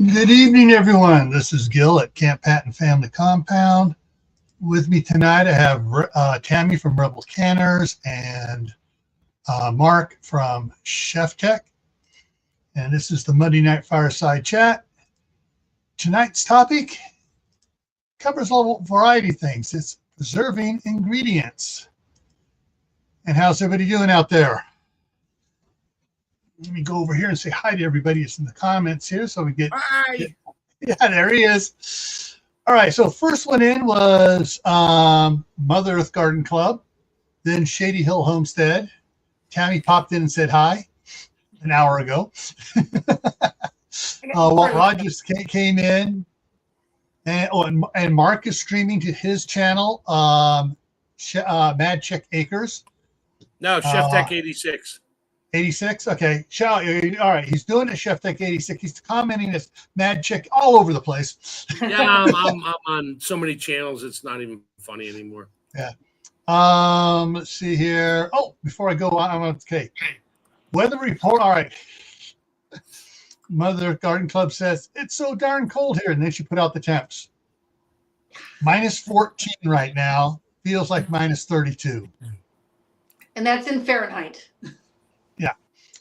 Good evening, everyone. This is Gil at Camp Patton Family Compound. With me tonight, I have Tammy from Rebel Canners and Mark from Chef Tech. And this is the Monday Night Fireside Chat. Tonight's topic covers a variety of things. It's preserving ingredients. And how's everybody doing out there? Let me go over here and say hi to everybody. It's in the comments here, so we get. Hi. Yeah, there he is. All right, so first one in was Mother Earth Garden Club, then Shady Hill Homestead. Tammy popped in and said hi an hour ago. Walt Rogers came in, and Mark is streaming to his channel, Mad Chick Acres. No, Chef Tech 86. 86. Okay. All right. He's doing it, Chef Tech 86. He's commenting this Mad Chick all over the place. Yeah, I'm on so many channels, it's not even funny anymore. Yeah. Let's see here. Oh, before I go on, okay. Weather report. All right. Mother Garden Club says it's so darn cold here, and then she put out the temps. Minus 14 right now. Feels like minus 32. And that's in Fahrenheit. Yeah.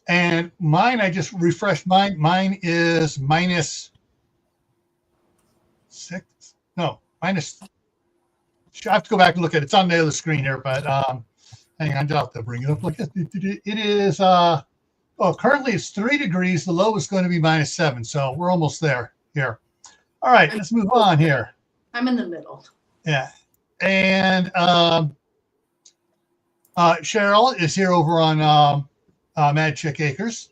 And mine, I just refreshed mine. Mine is minus 6. No, minus. I have to go back and look at it. It's on the other screen here, but hang on, I'll have to bring it up. Look at it. It is, currently it's 3 degrees. The low is going to be minus 7. So we're almost there here. All right, let's move on here. I'm in the middle. Yeah. And Cheryl is here over on Mad Chick Acres.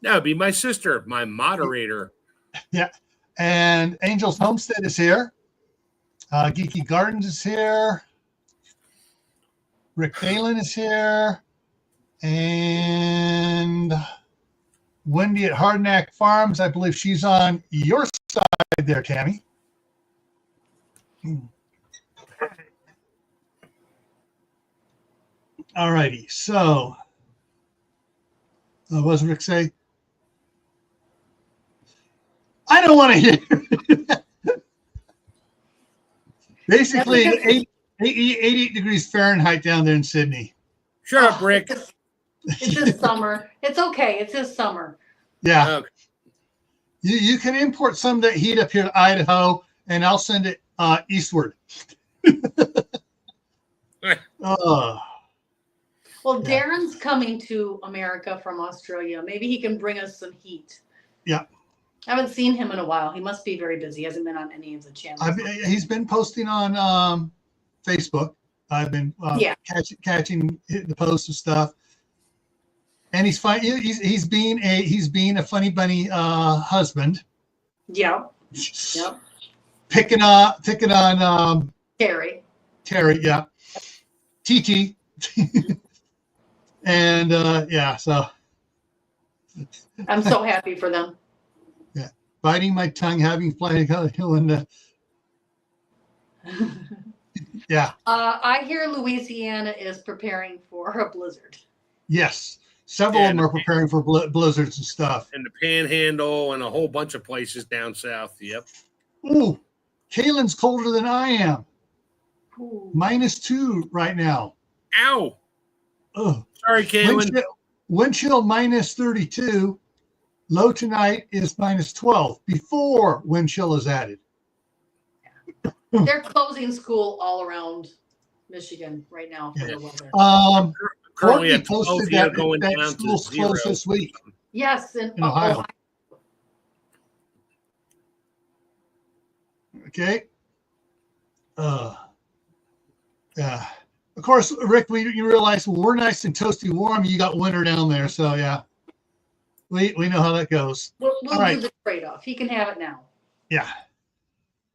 That would be my sister, my moderator. Yeah. And Angel's Homestead is here. Geeky Gardens is here. Rick Dalen is here. And Wendy at Hardnack Farms, I believe she's on your side there, Tammy. All righty. So, what does Rick say? I don't want to hear. Basically, 88 degrees Fahrenheit down there in Sydney. Shut up, Rick. It's this summer. It's okay. It's this summer. Yeah. Okay. You can import some of that heat up here to Idaho, and I'll send it eastward. Well, Darren's coming to America from Australia. Maybe he can bring us some heat. Yeah. I haven't seen him in a while. He must be very busy. He hasn't been on any of the channels. He's been posting on Facebook. I've been catching the posts and stuff. And he's fine. He's being a funny bunny husband. Yeah. Yep. Picking on Terry. Yeah. TT. And so I'm so happy for them. Yeah. Biting my tongue, having flying and yeah. I hear Louisiana is preparing for a blizzard. Yes. Several of them are preparing for blizzards and stuff. And the Panhandle and a whole bunch of places down south. Yep. Ooh, Kaylin's colder than I am. Ooh. -2 right now. Ow. Oh. Sorry, Kaylin. Wind chill minus 32. Low tonight is minus 12 before wind chill is added. They're closing school all around Michigan right now for the weather. Currently at posted 12 going that down school's to 0. closed this week. Yes, in Ohio. Okay. Yeah. Of course, Rick, you realize we're nice and toasty warm. You got winter down there, so yeah, we know how that goes. We'll right. do the trade-off. He can have it now. Yeah.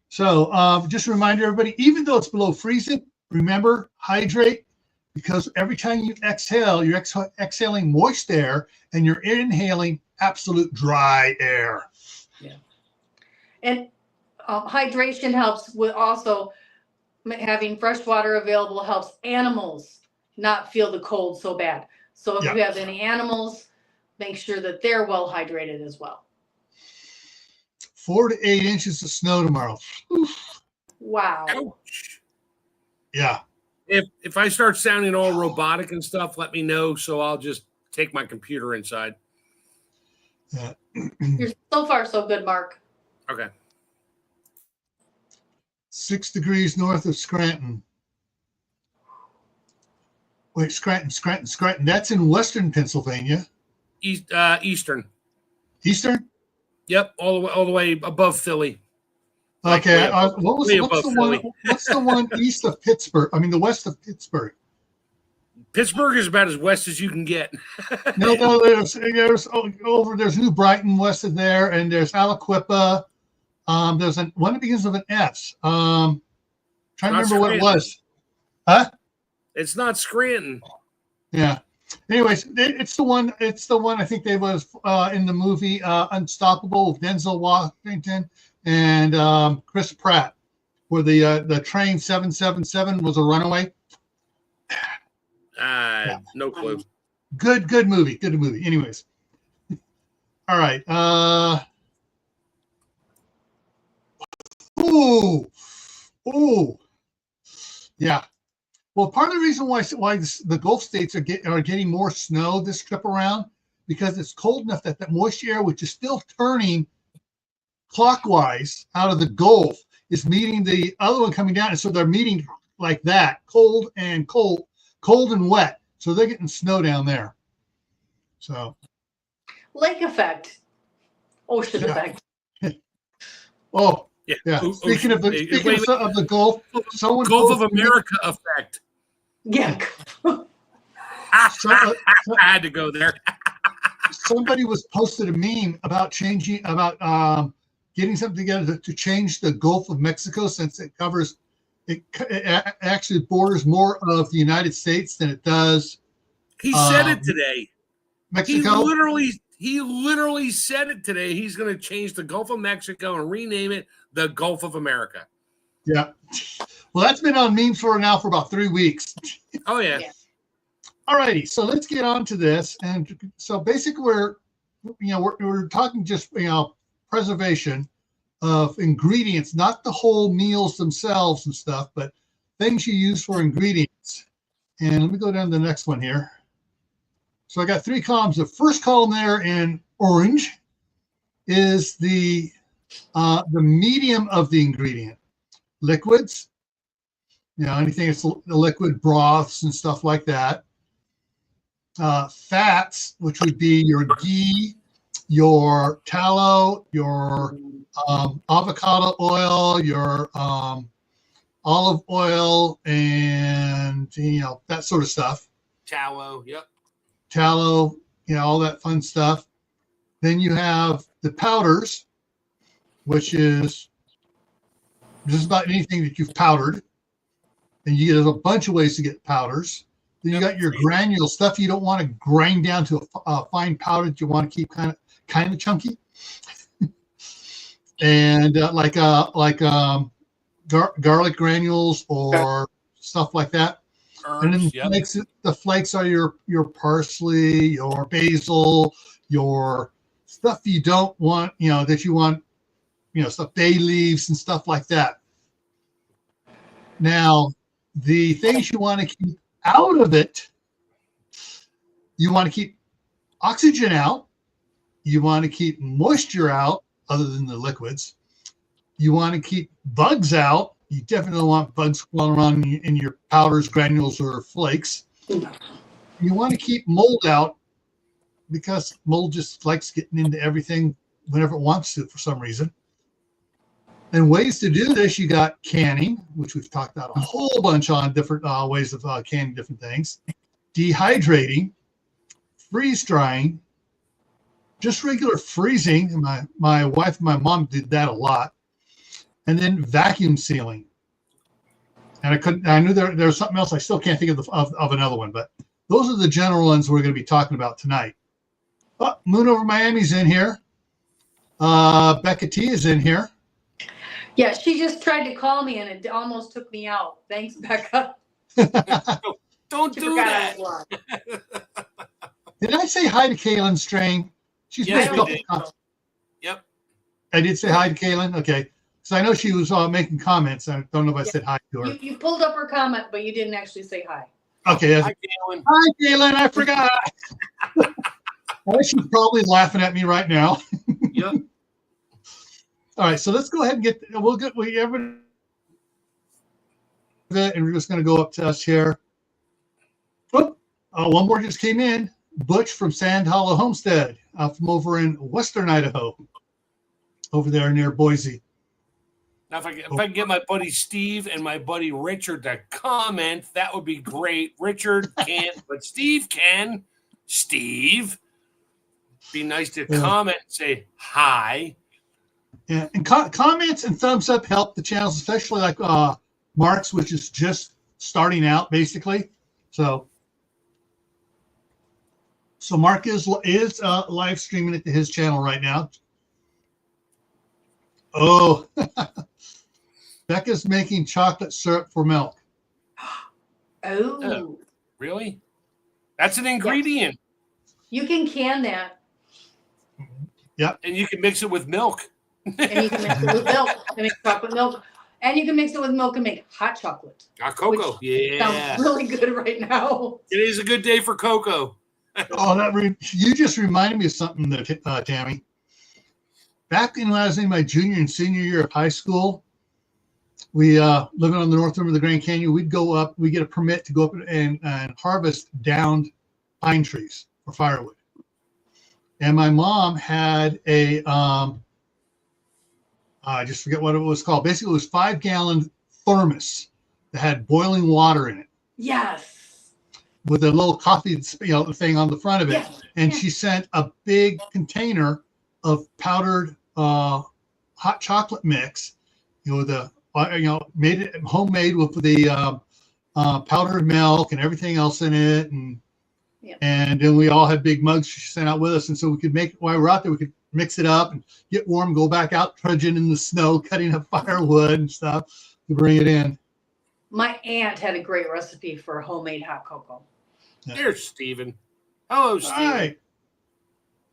So just a reminder, everybody, even though it's below freezing, remember, hydrate, because every time you exhale, you're exhaling moist air and you're inhaling absolute dry air. Yeah. And hydration helps with also having fresh water available helps animals not feel the cold so bad. So if you have any animals, make sure that they're well hydrated as well. 4 to 8 inches of snow tomorrow. Wow. Ouch. Yeah. If I start sounding all robotic and stuff, let me know. So I'll just take my computer inside. Yeah. You're so far so good, Mark. Okay. 6 degrees north of Scranton. Wait, Scranton. That's in western Pennsylvania. Eastern. Eastern? Yep, all the way above Philly. Like Okay. way above- What's way the above one? Philly. What's the one east of Pittsburgh? I mean, the west of Pittsburgh. Pittsburgh is about as west as you can get. No, there's New Brighton west of there, and there's Aliquippa. There's one that begins with an S. Trying to remember what it was. Huh? It's not Scranton. Yeah. Anyways, it's the one. I think they was in the movie Unstoppable with Denzel Washington and Chris Pratt, where the train 777 was a runaway. No clue. Good movie. Good movie. Anyways. All right. Yeah. Well, part of the reason why the Gulf states are getting more snow this trip around, because it's cold enough that that moist air, which is still turning clockwise out of the Gulf, is meeting the other one coming down, and so they're meeting like that, cold and wet. So they're getting snow down there. So Lake effect. Ocean effect. Oh, Yeah. yeah. Speaking of the Gulf, someone Gulf of America effect. Yeah. I had to go there. Somebody was posted a meme about getting something together to change the Gulf of Mexico, since it actually borders more of the United States than it does. He said it today. Mexico. He literally said it today. He's going to change the Gulf of Mexico and rename it the Gulf of America. Yeah. Well, that's been on memes for about 3 weeks. Oh yeah. All righty. So let's get on to this. And so basically we're talking just, preservation of ingredients, not the whole meals themselves and stuff, but things you use for ingredients. And let me go down to the next one here. So I got 3 columns. The first column there in orange is the medium of the ingredient. Liquids, anything that's the liquid, broths and stuff like that. Fats, which would be your ghee, your tallow, your avocado oil, your olive oil, and that sort of stuff. Tallow, yep. Tallow, all that fun stuff. Then you have the powders, which is just about anything that you've powdered. And there's a bunch of ways to get powders. Then you got your granule stuff you don't want to grind down to a fine powder that you want to keep kind of chunky. And garlic granules or stuff like that. And then the flakes are your parsley, your basil, your stuff you don't want, that you want, stuff, bay leaves and stuff like that. Now, the things you want to keep out of it, you want to keep oxygen out. You want to keep moisture out, other than the liquids. You want to keep bugs out. You definitely don't want bugs crawling around in your powders, granules, or flakes. You want to keep mold out, because mold just likes getting into everything whenever it wants to for some reason. And ways to do this, you got canning, which we've talked about a whole bunch on different ways of canning different things. Dehydrating, freeze drying, just regular freezing. My wife and my mom did that a lot. And then vacuum sealing. And I knew there was something else. I still can't think of another one, but those are the general ones we're going to be talking about tonight. Oh, Moon Over Miami's in here. Becca T is in here. Yeah, she just tried to call me and it almost took me out. Thanks, Becca. Don't do that. Did I say hi to Kaylin Strain? She's Yes, made a couple we did. comments. Yep. I did say hi to Kaylin. Okay. So I know she was making comments. I don't know if I said hi to her. You pulled up her comment, but you didn't actually say hi. Okay. Hi, Galen. Hi, Kaylin. I forgot. She's probably laughing at me right now. Yep. All right. So let's go ahead and and we're just going to go up to us here. Oh, one more just came in. Butch from Sand Hollow Homestead from over in Western Idaho, over there near Boise. Now, if I can get my buddy Steve and my buddy Richard to comment, that would be great. Richard can't, but Steve can. Steve, be nice to comment and say hi. Yeah, and comments and thumbs up help the channels, especially like Mark's, which is just starting out basically. So Mark is live streaming it to his channel right now. Oh, Becca's making chocolate syrup for milk. Oh, really? That's an ingredient. you can can that. Yep. And you can mix it with milk. And you can mix it with milk and make chocolate milk. And you can mix it with milk and make hot chocolate. Hot cocoa. Yeah. Sounds really good right now. It is a good day for cocoa. Oh, you just reminded me of something, there, Tammy. Back when I was in my junior and senior year of high school, we living on the north rim of the Grand Canyon, we'd go up, we get a permit to go up and harvest downed pine trees for firewood. And my mom had a I just forget what it was called. Basically, it was 5-gallon thermos that had boiling water in it. Yes. With a little coffee, thing on the front of it. Yes. And she sent a big container of powdered hot chocolate mix. Made it homemade with the powdered milk and everything else in it, and then we all had big mugs she sent out with us, and so we could make it while we're out there. We could mix it up and get warm, go back out trudging in the snow, cutting up firewood and stuff to bring it in. My aunt had a great recipe for homemade hot cocoa. Yeah. There's Stephen. Hello, Stephen. All right.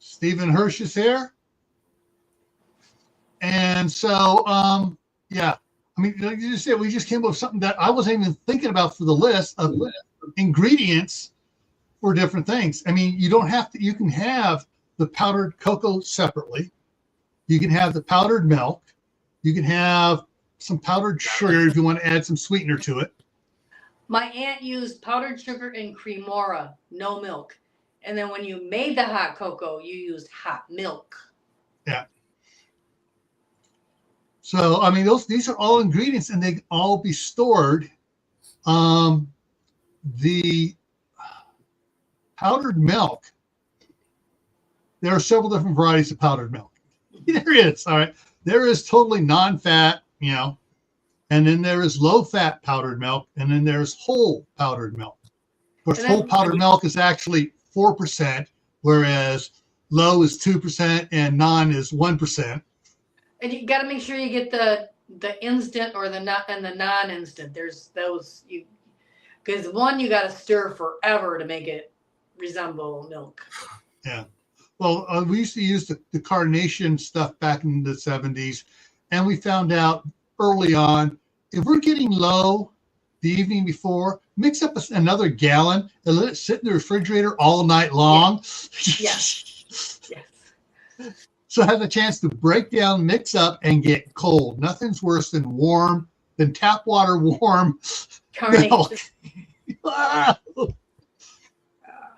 Stephen Hirsch is here. And so, yeah. I mean, like you just said, we just came up with something that I wasn't even thinking about for the list of ingredients for different things. I mean, you don't have to, you can have the powdered cocoa separately. You can have the powdered milk. You can have some powdered sugar if you want to add some sweetener to it. My aunt used powdered sugar and cremora, no milk. And then when you made the hot cocoa, you used hot milk. Yeah. So, I mean, these are all ingredients and they can all be stored. The powdered milk, there are several different varieties of powdered milk. There is, all right. There is totally non-fat, and then there is low-fat powdered milk, and then there's whole powdered milk. Of course, whole powdered milk is actually 4%, whereas low is 2% and non is 1%. And you got to make sure you get the instant or the not and the non-instant. There's those because one you got to stir forever to make it resemble milk. Yeah. Well, we used to use the carnation stuff back in the 70s, and we found out early on, if we're getting low the evening before, mix up another gallon and let it sit in the refrigerator all night long. Yes. Yes. So have a chance to break down, mix up, and get cold. Nothing's worse than tap water warm milk.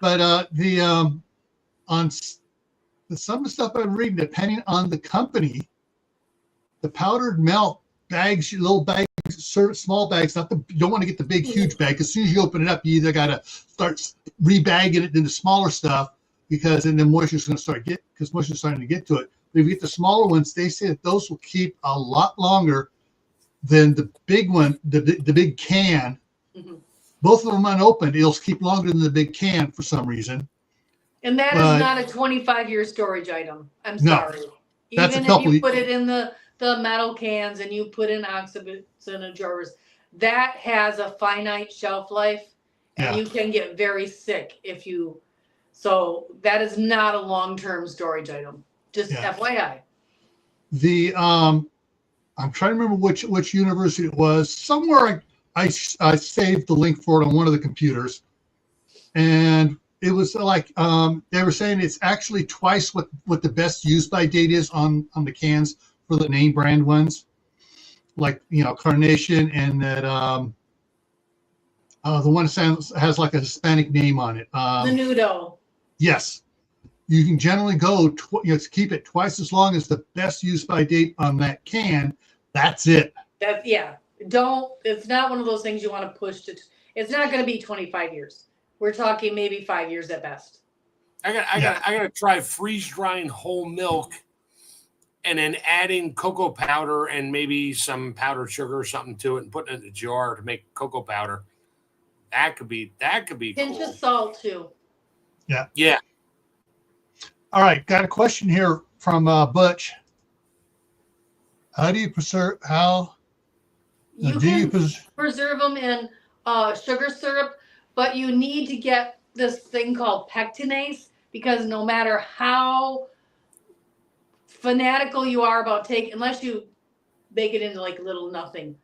But on some of the stuff I'm reading, depending on the company, the powdered milk bags, little bags, small bags. You don't want to get the big, huge bag. As soon as you open it up, you either got to start rebagging it into smaller stuff because then the moisture's going to because moisture's starting to get to it. But if you get the smaller ones, they say that those will keep a lot longer than the big one, the big can. Mm-hmm. Both of them unopened, it'll keep longer than the big can for some reason. And that is not a 25-year storage item. I'm sorry. That's Even if you put it in the metal cans and you put in oxybits in jars, that has a finite shelf life, and you can get very sick so that is not a long-term storage item. Just FYI. The I'm trying to remember which university it was. Somewhere I saved the link for it on one of the computers, and it was like they were saying it's actually twice what the best use by date is on the cans for the name brand ones, like Carnation, and that the one that has like a Hispanic name on it. Menudo. Yes, you can generally go keep it twice as long as the best use by date on that can. That's it. It's not one of those things you want to push to. It's not going to be 25 years. We're talking maybe 5 years at best. I got to try freeze drying whole milk, and then adding cocoa powder and maybe some powdered sugar or something to it, and putting it in a jar to make cocoa powder. That could be Pinch cool. of salt too. Yeah. All right, got a question here from Butch. How do you preserve? Preserve them in sugar syrup, but you need to get this thing called pectinase, because no matter how fanatical you are about unless you bake it into like little nothing,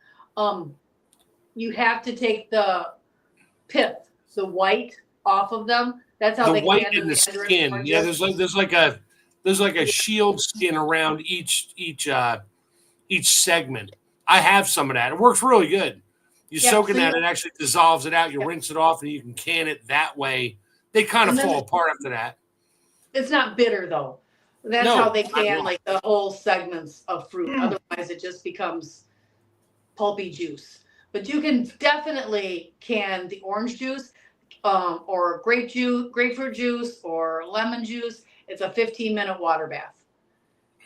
you have to take the pith, the white, off of them. That's how the they white in the skin. Yeah, there's like a shield skin around each segment. I have some of that. It works really good. You soak in that, it actually dissolves it out. You rinse it off, and you can can it that way. They kind of fall apart after that. It's not bitter though. That's how they can like the whole segments of fruit. Otherwise, it just becomes pulpy juice. But you can definitely can the orange juice, or grapefruit juice, or lemon juice. It's a 15-minute water bath.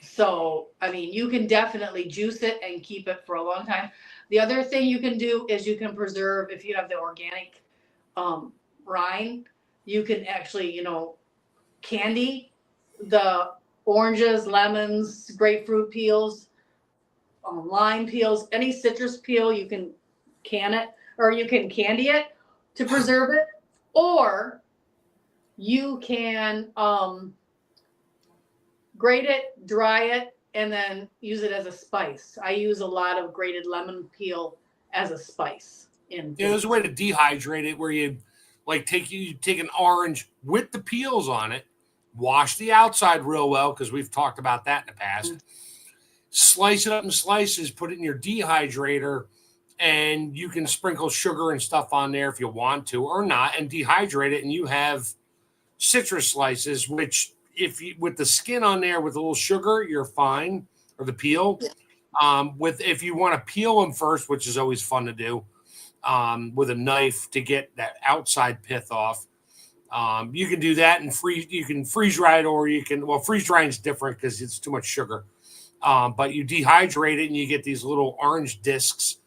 So, I mean, you can definitely juice it and keep it for a long time. The other thing you can do is you can preserve, if you have the organic rind, you can actually, candy the oranges, lemons, grapefruit peels, lime peels, any citrus peel, you can can it, or you can candy it to preserve it, or you can grate it, dry it, and then use it as a spice. I use a lot of grated lemon peel as a spice. There's a way to dehydrate it where you take an orange with the peels on it, wash the outside real well, because we've talked about that in the past. Slice it up in slices, put it in your dehydrator, and you can sprinkle sugar and stuff on there if you want to or not, and dehydrate it, and you have citrus slices, which with the skin on there with a little sugar, you're fine, or the peel. If you want to peel them first, which is always fun to do, with a knife to get that outside pith off. You can do that and you can freeze dry it, or freeze drying is different because it's too much sugar. But you dehydrate it and you get these little orange discs,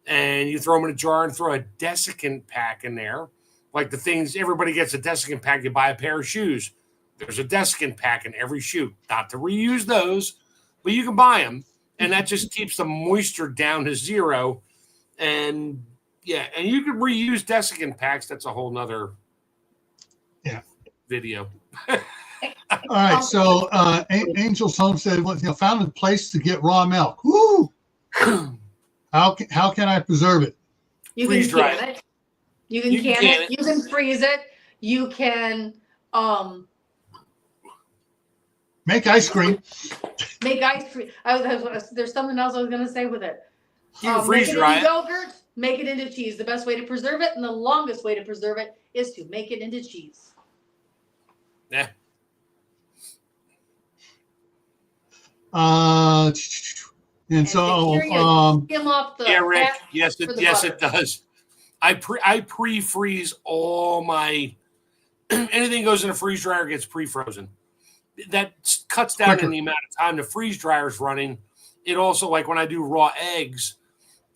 and you throw them in a jar and throw a desiccant pack in there. Like the things, everybody gets a desiccant pack. You buy a pair of shoes. There's a desiccant pack in every shoe. Not to reuse those, but you can buy them. And that just keeps the moisture down to zero. And and you can reuse desiccant packs. That's a whole nother video. All right. So Angel's Home said, found a place to get raw milk. Woo! How can I preserve it? You can can it. You can can it. You can freeze it. You can make ice cream. Make ice cream. There's something else I was going to say with it. You can freeze dry it. Yogurt, make it into cheese. The best way to preserve it and the longest way to preserve it is to make it into cheese. Yeah. And so skim off the Rick. Yes, it does. I pre-freeze all my anything goes in a freeze dryer gets pre-frozen. That cuts down in the amount of time the freeze dryer is running. It also, like when I do raw eggs,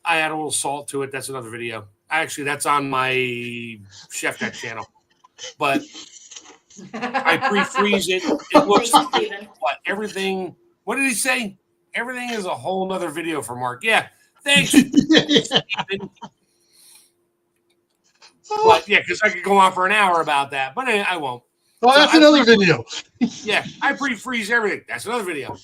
I add a little salt to it. That's another video. Actually, that's on my Chef Deck channel. But I pre-freeze it. It looks like everything. What did he say? Everything is a whole nother video for Mark. Yeah. Thanks. But because I could go on for an hour about that, but I won't. Well, that's another video. I pre-freeze everything. That's another video.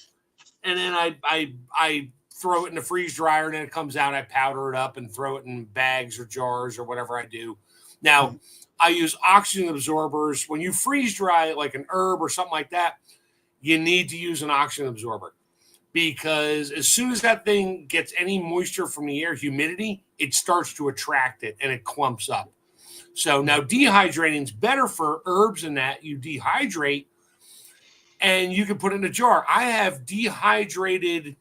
and then I throw it in the freeze dryer, and then it comes out. I powder it up and throw it in bags or jars or whatever I do. Now, I use oxygen absorbers. When you freeze dry like an herb or something like that, you need to use an oxygen absorber, because as soon as that thing gets any moisture from the air, humidity, it starts to attract it and it clumps up. So now dehydrating is better for herbs in that you dehydrate and you can put it in a jar. I have dehydrated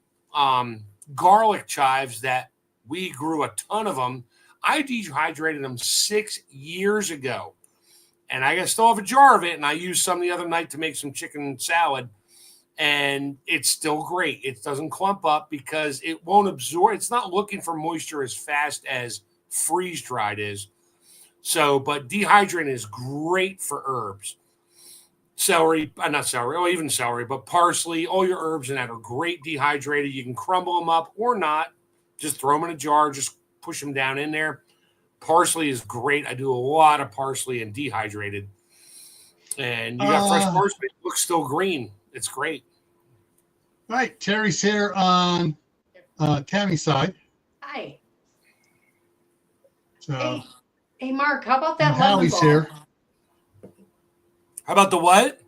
garlic chives that we grew a ton of them. I dehydrated them 6 years ago, and I still have a jar of it, and I used some the other night to make some chicken salad, and it's still great. It doesn't clump up because it won't absorb. It's not looking for moisture as fast as freeze-dried is. So, but dehydrating is great for herbs. Not celery, or even celery, but parsley, all your herbs in that are great dehydrated. You can crumble them up or not. Just throw them in a jar, just push them down in there. Parsley is great. I do a lot of parsley and dehydrated. And you got fresh parsley. It looks still green. It's great. All right. Terry's here on Tammy's side. Hi. So, Hey, Mark, how about that and lemon Howie's balm? here. How about the what?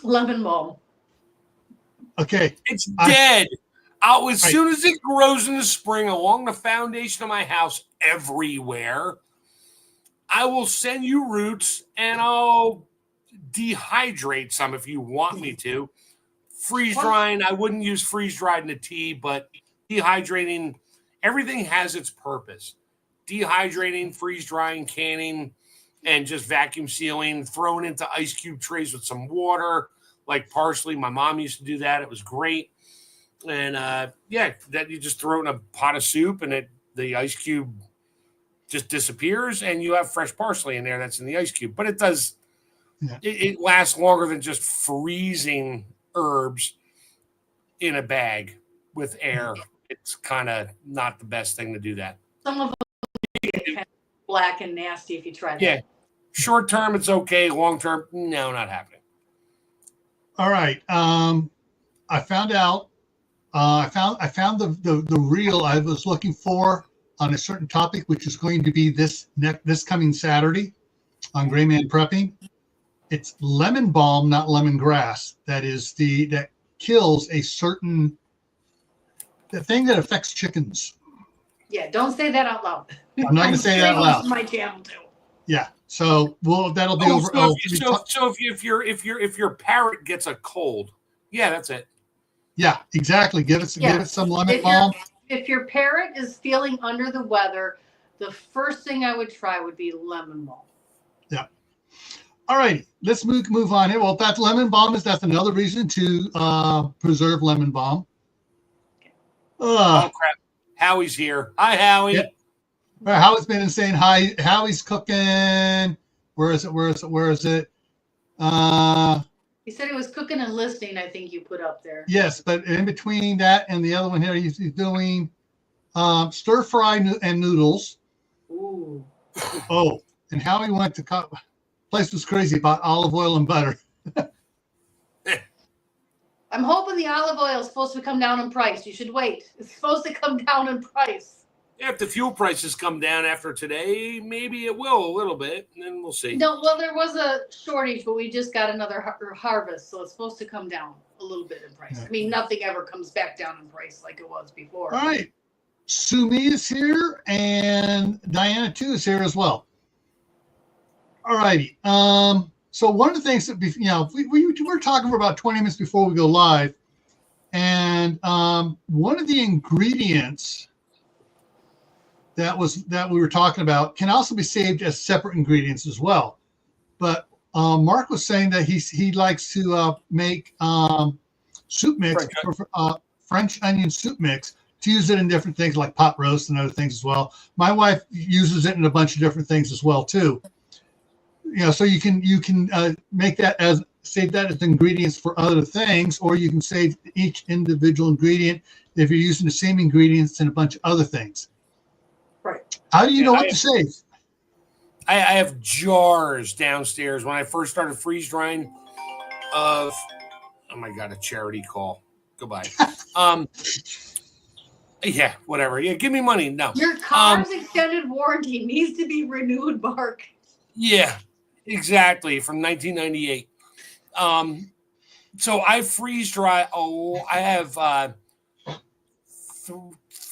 Lemon balm. Okay. It's dead. As soon as it grows in the spring along the foundation of my house everywhere, I will send you roots and I'll dehydrate some if you want me to. Freeze drying, I wouldn't use freeze dried in a tea, but dehydrating, everything has its purpose. Dehydrating, freeze drying, canning, and just vacuum sealing, throwing into ice cube trays with some water, like parsley. My mom used to do that. It was great. And that you just throw it in a pot of soup, and the ice cube just disappears, and you have fresh parsley in there that's in the ice cube. But it does, it lasts longer than just freezing herbs in a bag with air. It's kind of not the best thing to do that. Some of them get kind of black and nasty if you try that. Yeah. Short term, it's okay. Long term, no, not happening. All right. I found out. I found the reel I was looking for on a certain topic, which is going to be this coming Saturday on Gray Man Prepping. It's lemon balm, not lemongrass. That kills a certain the thing that affects chickens. Yeah, don't say that out loud. I'm not going to say that out loud. My channel too. Yeah. So that'll be over. So if your parrot gets a cold, yeah, that's it. Yeah, exactly. Give it some lemon balm. If your parrot is feeling under the weather, the first thing I would try would be lemon balm. Yeah. All right, let's move on here. Well, if that's lemon balm, that's another reason to preserve lemon balm. Oh crap! Howie's here. Hi, Howie. Yeah. Howie's been saying hi. Howie's cooking. Where is it? He said he was cooking and listening. I think you put up there. Yes, but in between that and the other one here, he's doing stir fry and noodles. Ooh. Oh, and Howie went to place was crazy about olive oil and butter. I'm hoping the olive oil is supposed to come down in price. You should wait. It's supposed to come down in price. If the fuel prices come down after today, maybe it will a little bit, and then we'll see. No, well, there was a shortage, but we just got another harvest, so it's supposed to come down a little bit in price. Yeah. I mean, nothing ever comes back down in price like it was before. All right. Sumi is here, and Diana too is here as well. All righty. So one of the things that we were talking for about 20 minutes before we go live, and one of the ingredients that we were talking about can also be saved as separate ingredients as well. But Mark was saying that he likes to make soup mix, French onion soup mix, to use it in different things like pot roast and other things as well. My wife uses it in a bunch of different things as well too. So you can make that save that as ingredients for other things, or you can save each individual ingredient if you're using the same ingredients in a bunch of other things. Right. How do you know what to save? I have jars downstairs when I first started freeze drying of, oh my God, a charity call. Goodbye. Yeah, whatever. Yeah, give me money. No. Your car's extended warranty needs to be renewed, Mark. Yeah, exactly. From 1998. So I freeze dry. Oh, I have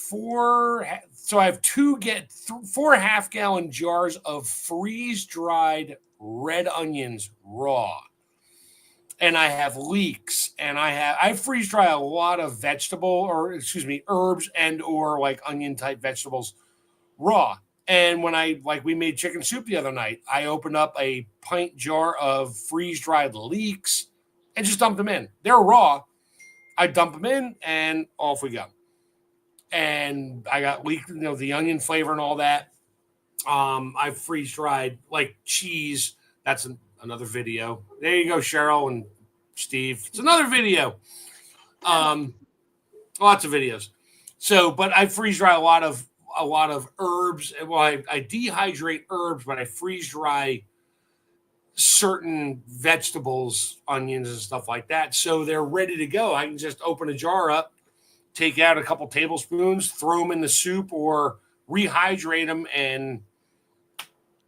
four. So I have 4 half-gallon jars of freeze dried red onions raw. And I have leeks, and I freeze dry a lot of herbs and or like onion type vegetables raw. And when we made chicken soup the other night, I opened up a pint jar of freeze dried leeks and just dumped them in. They're raw. I dump them in and off we go. And I got leek, the onion flavor and all that. I freeze dried like cheese. That's another video. There you go, Cheryl and Steve. It's another video. Lots of videos. So, but I freeze dry a lot of herbs. Well, I dehydrate herbs, but I freeze dry certain vegetables, onions and stuff like that. So they're ready to go. I can just open a jar up, take out a couple tablespoons, throw them in the soup or rehydrate them and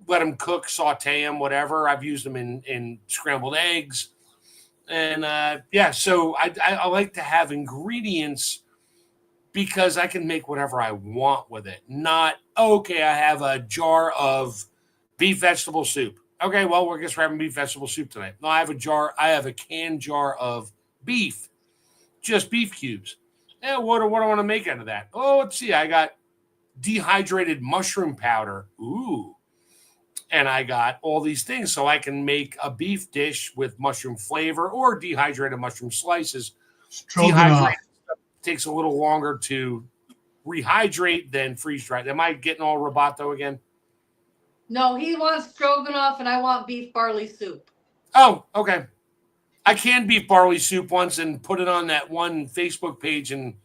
let them cook, saute them, whatever. I've used them in scrambled eggs. And so I like to have ingredients because I can make whatever I want with it. Not, okay, I have a jar of beef vegetable soup. Okay, well, we're just having beef vegetable soup tonight. No, I have a canned jar of beef, just beef cubes. And what do I want to make out of that? Oh, let's see. I got dehydrated mushroom powder. Ooh. And I got all these things so I can make a beef dish with mushroom flavor or dehydrated mushroom slices. Dehydrated takes a little longer to rehydrate than freeze dry. Am I getting all roboto again? No, he wants stroganoff and I want beef barley soup. Oh, okay. I canned beef barley soup once and put it on that one Facebook page and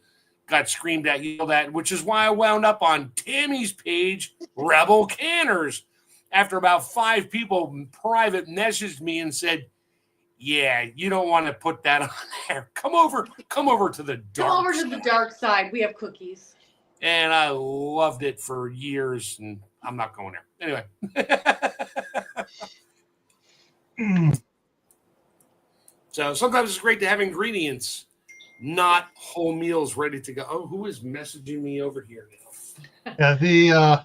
got screamed at, yelled at, which is why I wound up on Tammy's page, Rebel Canners. After about 5 people private messaged me and said, yeah, you don't want to put that on there. Come over to the dark Come over to the dark side. We have cookies. And I loved it for years, and I'm not going there. Anyway. So sometimes it's great to have ingredients, not whole meals ready to go. Oh, who is messaging me over here now? Yeah,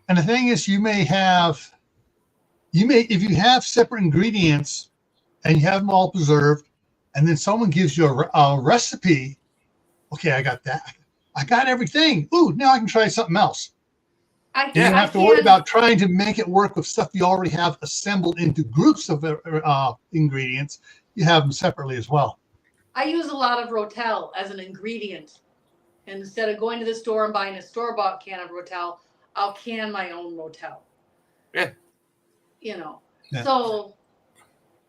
and the thing is, if you have separate ingredients and you have them all preserved, and then someone gives you a recipe, okay, I got that. I got everything. Ooh, now I can try something else. You don't have to worry about trying to make it work with stuff you already have assembled into groups of ingredients. You have them separately as well. I use a lot of Rotel as an ingredient. And instead of going to the store and buying a store-bought can of Rotel, I'll can my own Rotel. Yeah. Yeah. So,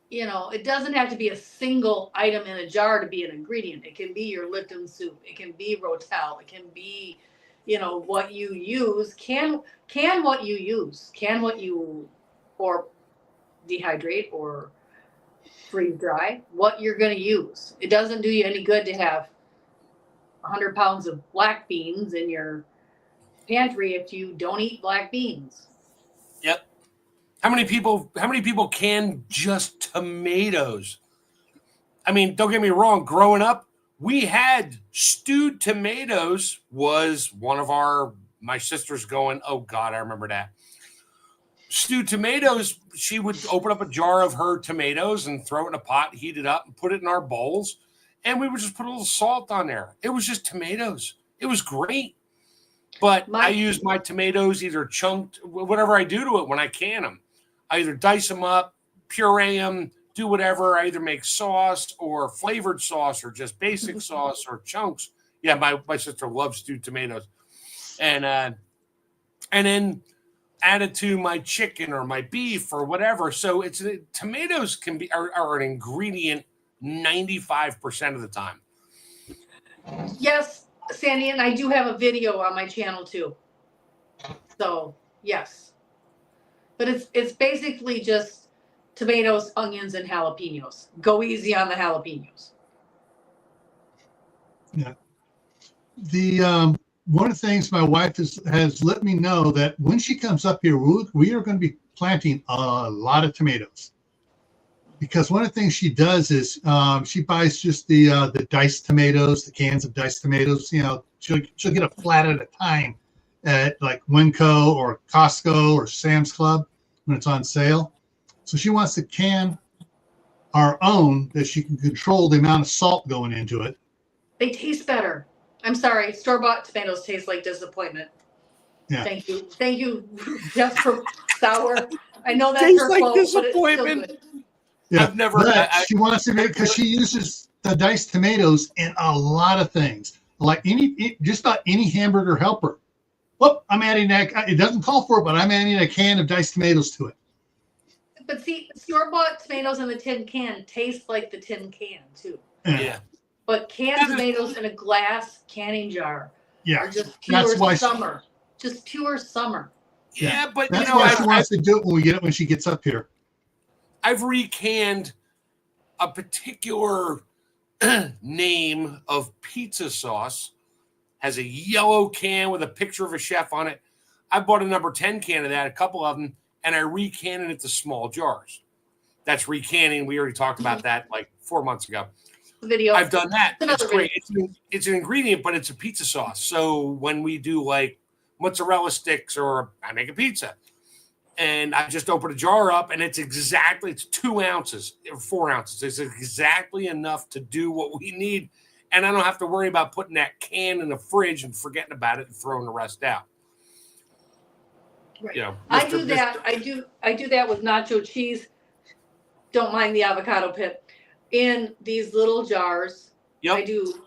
it doesn't have to be a single item in a jar to be an ingredient. It can be your Lipton soup. It can be Rotel. It can be, what you use. Can what you use. Can what you or dehydrate or freeze dry. What you're going to use. It doesn't do you any good to have 100 pounds of black beans in your pantry if you don't eat black beans. Yep. How many people can just tomatoes? I mean, don't get me wrong. Growing up, we had stewed tomatoes was one of my sisters going, oh God, I remember that. Stewed tomatoes, she would open up a jar of her tomatoes and throw it in a pot, heat it up, and put it in our bowls. And we would just put a little salt on there. It was just tomatoes. It was great. But I use my tomatoes either chunked, whatever I do to it when I can them. I either dice them up, puree them, do whatever. I either make sauce or flavored sauce or just basic sauce or chunks. Yeah, my sister loves stewed tomatoes. And then add it to my chicken or my beef or whatever. So tomatoes are an ingredient 95% of the time. Yes, Sandy, and I do have a video on my channel too. So yes. But it's basically just tomatoes, onions, and jalapenos. Go easy on the jalapenos. The one of the things my wife has let me know that when she comes up here, we are going to be planting a lot of tomatoes. Because one of the things she does is she buys just the diced tomatoes, the cans of diced tomatoes. You know, she'll get a flat at a time at like Winco or Costco or Sam's Club when it's on sale. So she wants to can our own that she can control the amount of salt going into it. They taste better. I'm sorry, store-bought tomatoes taste like disappointment. Yeah. Thank you, Jeff, for sour. I know that's Tastes her like quote, but it's still disappointment. good. Yeah, I've never. but she wants to make because she uses the diced tomatoes in a lot of things, like just about any hamburger helper. Whoop! I'm adding that. It doesn't call for it, but I'm adding a can of diced tomatoes to it. But see, store-bought tomatoes in the tin can taste like the tin can too. Yeah. But canned tomatoes in a glass canning jar Yeah, are just that's pure why summer. Just pure summer. Yeah, but that's you know, why she wants to do it when she gets up here. I've recanned a particular name of pizza sauce. Has a yellow can with a picture of a chef on it. I bought a number 10 can of that, a couple of them, and I recanned it into small jars. That's recanning. We already talked about that like 4 months ago. Video. I've done that. Another It's great. It's an ingredient, but it's a pizza sauce. So when we do like mozzarella sticks or I make a pizza and I just open a jar up and it's 2 ounces or 4 ounces. It's exactly enough to do what we need. And I don't have to worry about putting that can in the fridge and forgetting about it and throwing the rest out. Right. You know, I do that. I do that with nacho cheese. Don't mind the avocado pit. In these little jars, Yep. I do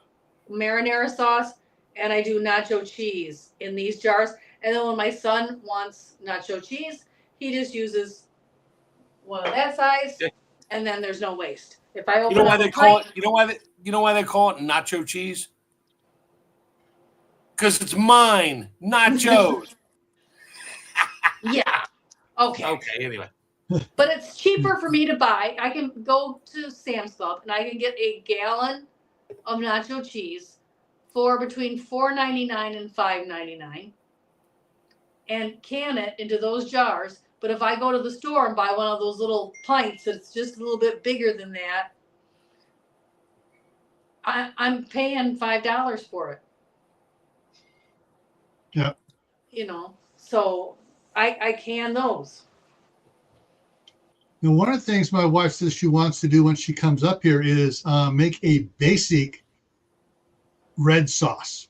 marinara sauce and I do nacho cheese in these jars. And then when my son wants nacho cheese, he just uses one of that size, Yeah. and then there's no waste. If I open You know why up they a call pint- it? You know why they call it nacho cheese? Because it's mine, not Joe's. Yeah. Okay. Okay. Anyway. But it's cheaper for me to buy. I can go to Sam's Club and I can get a gallon of nacho cheese for between $4.99 and $5.99 and can it into those jars. But if I go to the store and buy one of those little pints that's just a little bit bigger than that, I'm paying $5 for it. Yeah. You know, so I can those. Now, one of the things my wife says she wants to do when she comes up here is make a basic red sauce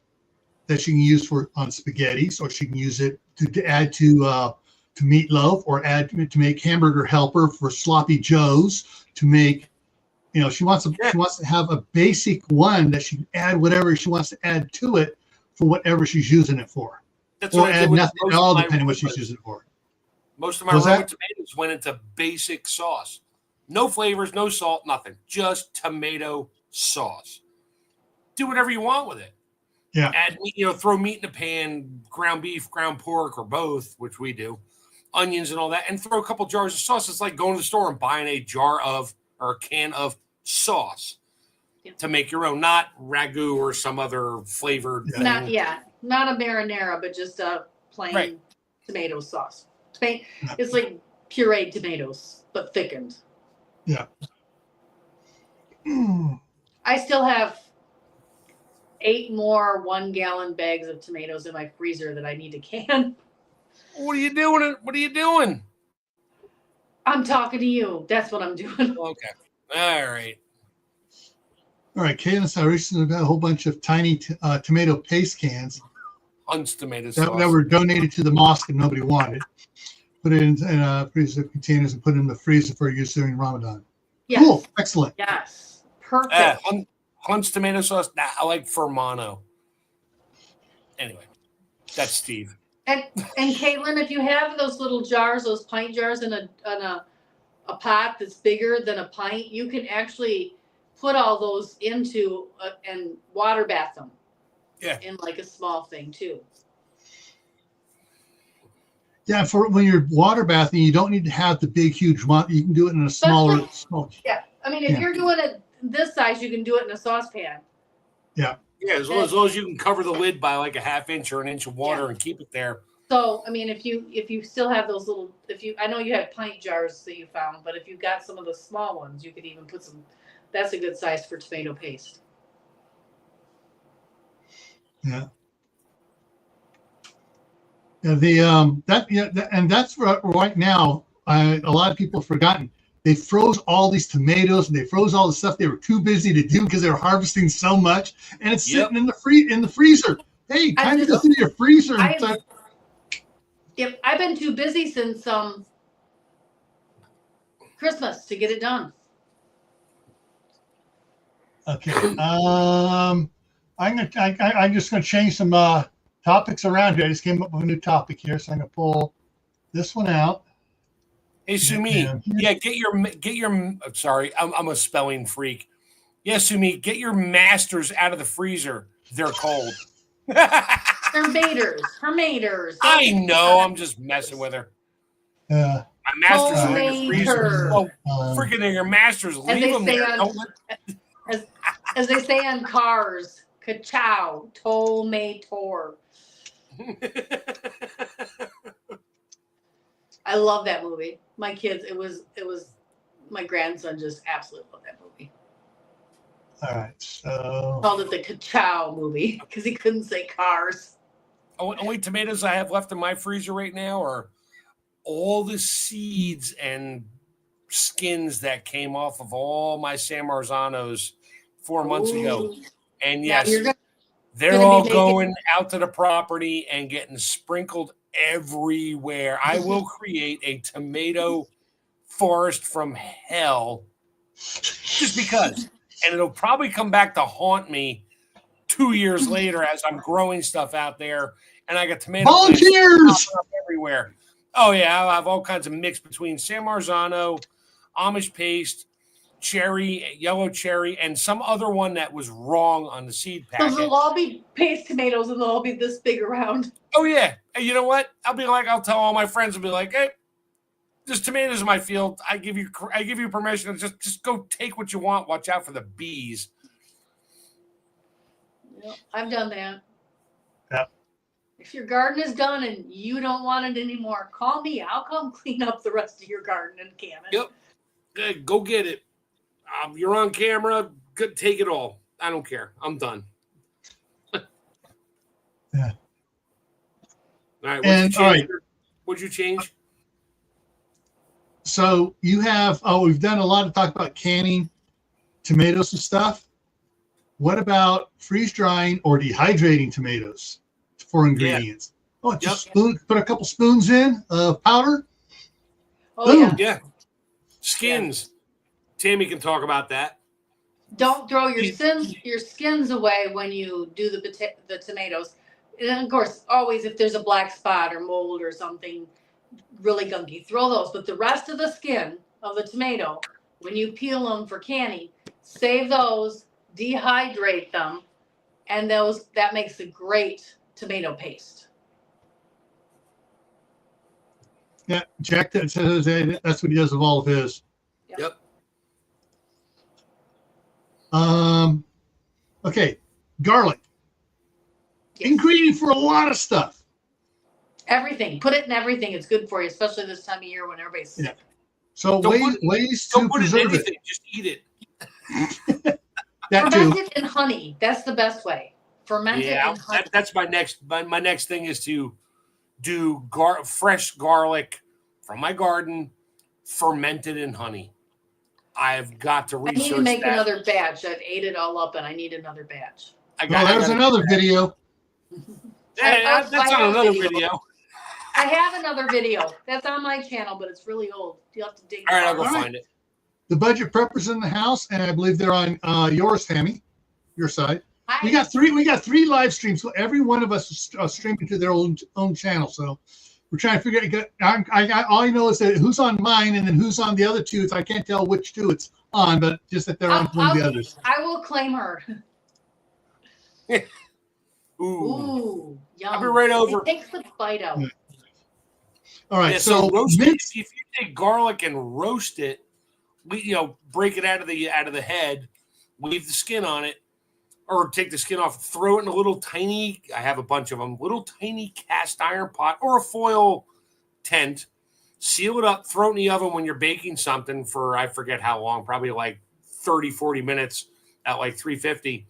that she can use on spaghettis, or she can use it to add to meatloaf, or add to make hamburger helper for sloppy joes. To make, you know, she wants to have a basic one that she can add whatever she wants to add to it for whatever she's using it for, That's or what I did add with nothing most at all of my depending what she's Roman- using it for. Most of my What's Roman that? tomatoes went into basic sauce. No flavors, no salt, nothing. Just tomato sauce. Do whatever you want with it. Yeah. Add meat, throw meat in a pan, ground beef, ground pork, or both, which we do, onions and all that, and throw a couple jars of sauce. It's like going to the store and buying a can of sauce to make your own, not ragu or some other flavored thing. Not a marinara, but just a plain tomato sauce. It's like pureed tomatoes, but thickened. Yeah. I still have 8 more 1-gallon bags of tomatoes in my freezer that I need to can. What are you doing? What are you doing? I'm talking to you. That's what I'm doing. Okay. All right. All right, Kaylin, I recently got a whole bunch of tiny tomato paste cans Hunt's tomato sauce. that were donated to the mosque and nobody wanted. Put it in freezer containers and put it in the freezer for use during Ramadan. Yes. Cool, excellent. Yes. Perfect. Hunt's tomato sauce. Nah, I like Fermano. Anyway, that's Steve. And Caitlin, if you have those little jars, those pint jars in a pot that's bigger than a pint, you can actually put all those into and water bath them. Yeah. In like a small thing too. Yeah, for when you're water bathing, you don't need to have the big, huge one. You can do it in a small. Yeah. I mean, if you're doing it this size, you can do it in a saucepan. Yeah. Yeah, as long as you can cover the lid by like a ½ inch or an inch of water and keep it there. So, I mean, if you still have those little, I know you have pint jars that you found, but if you've got some of the small ones, you could even put some. That's a good size for tomato paste. Yeah. Yeah, and that's right now. A lot of people have forgotten. They froze all these tomatoes and they froze all the stuff they were too busy to do because they were harvesting so much, and it's sitting in the freezer. Hey, time to go through your freezer. I've been too busy since Christmas to get it done. Okay. I'm just gonna change some topics around here. I just came up with a new topic here, so I'm gonna pull this one out. Hey, Sumi, get your. Sorry, I'm a spelling freak. Yeah, Sumi, get your masters out of the freezer. They're cold. Hermaters. I know. I'm just messing with her. Yeah. My masters are in the freezer. Oh, freaking your masters! Leave them there. As they say on cars, ka-chow, tomator. I love that movie. My kids, it was my grandson just absolutely loved that movie. All right, so Called it the ka-chow movie because he couldn't say cars. Only tomatoes I have left in my freezer right now are all the seeds and skins that came off of all my San Marzanos 4 months ago. And yes, they're all going out to the property and getting sprinkled everywhere. I will create a tomato forest from hell just because. And it'll probably come back to haunt me 2 years later as I'm growing stuff out there. And I got tomato volunteers everywhere. Oh, yeah. I'll have all kinds of mix between San Marzano, Amish paste, cherry, yellow cherry, and some other one that was wrong on the seed packet. Those will all be paste tomatoes and they'll all be this big around. Oh, yeah. And you know what? I'll tell all my friends, I'll be like, hey, there's tomatoes in my field. I give you permission to just go take what you want. Watch out for the bees. Yep, I've done that. Yeah. If your garden is done and you don't want it anymore, call me. I'll come clean up the rest of your garden and can it. Yep. Good. Go get it. You're on camera. Good. Take it all. I don't care. I'm done. Yeah. All right. What'd you change? So you have, we've done a lot of talk about canning tomatoes and stuff. What about freeze drying or dehydrating tomatoes for ingredients? Yeah. Just put a couple spoons in of powder. Oh, yeah. Skins. Yeah. Tammy can talk about that. Don't throw your skins away when you do the tomatoes. And of course, always if there's a black spot or mold or something really gunky, throw those. But the rest of the skin of the tomato, when you peel them for canning, save those, dehydrate them, and that makes a great tomato paste. Yeah, Jack says that's what he does with all of his. Yep. Okay, garlic. Yes. Ingredient for a lot of stuff. Everything. Put it in everything. It's good for you, especially this time of year when everybody's sick. Yeah. So ways to preserve it. Just eat it. Ferment it in honey. That's the best way. Ferment it in honey. That's my next thing is to do fresh garlic from my garden, fermented in honey. I've got to research that. I need to make another batch. I've ate it all up, and I need another batch. There's another video. That's on another video. I have another video. That's on my channel, but it's really old. You'll have to dig it out. All right, I'll go find it. The budget preppers in the house, and I believe they're on yours, Tammy, your side. Hi. We got three live streams. So every one of us is streaming to their own channel. So we're trying to figure out. All I know is that who's on mine and then who's on the other two. I can't tell which two it's on, but just that they're on one of the others. I will claim her. Ooh, yum. I'll be right over. It takes the bite out. All right, so roast it. If you take garlic and roast it, break it out of the head, leave the skin on it, or take the skin off, throw it in a little tiny, I have a bunch of them, little tiny cast iron pot or a foil tent, seal it up, throw it in the oven when you're baking something for, I forget how long, probably like 30, 40 minutes at like 350.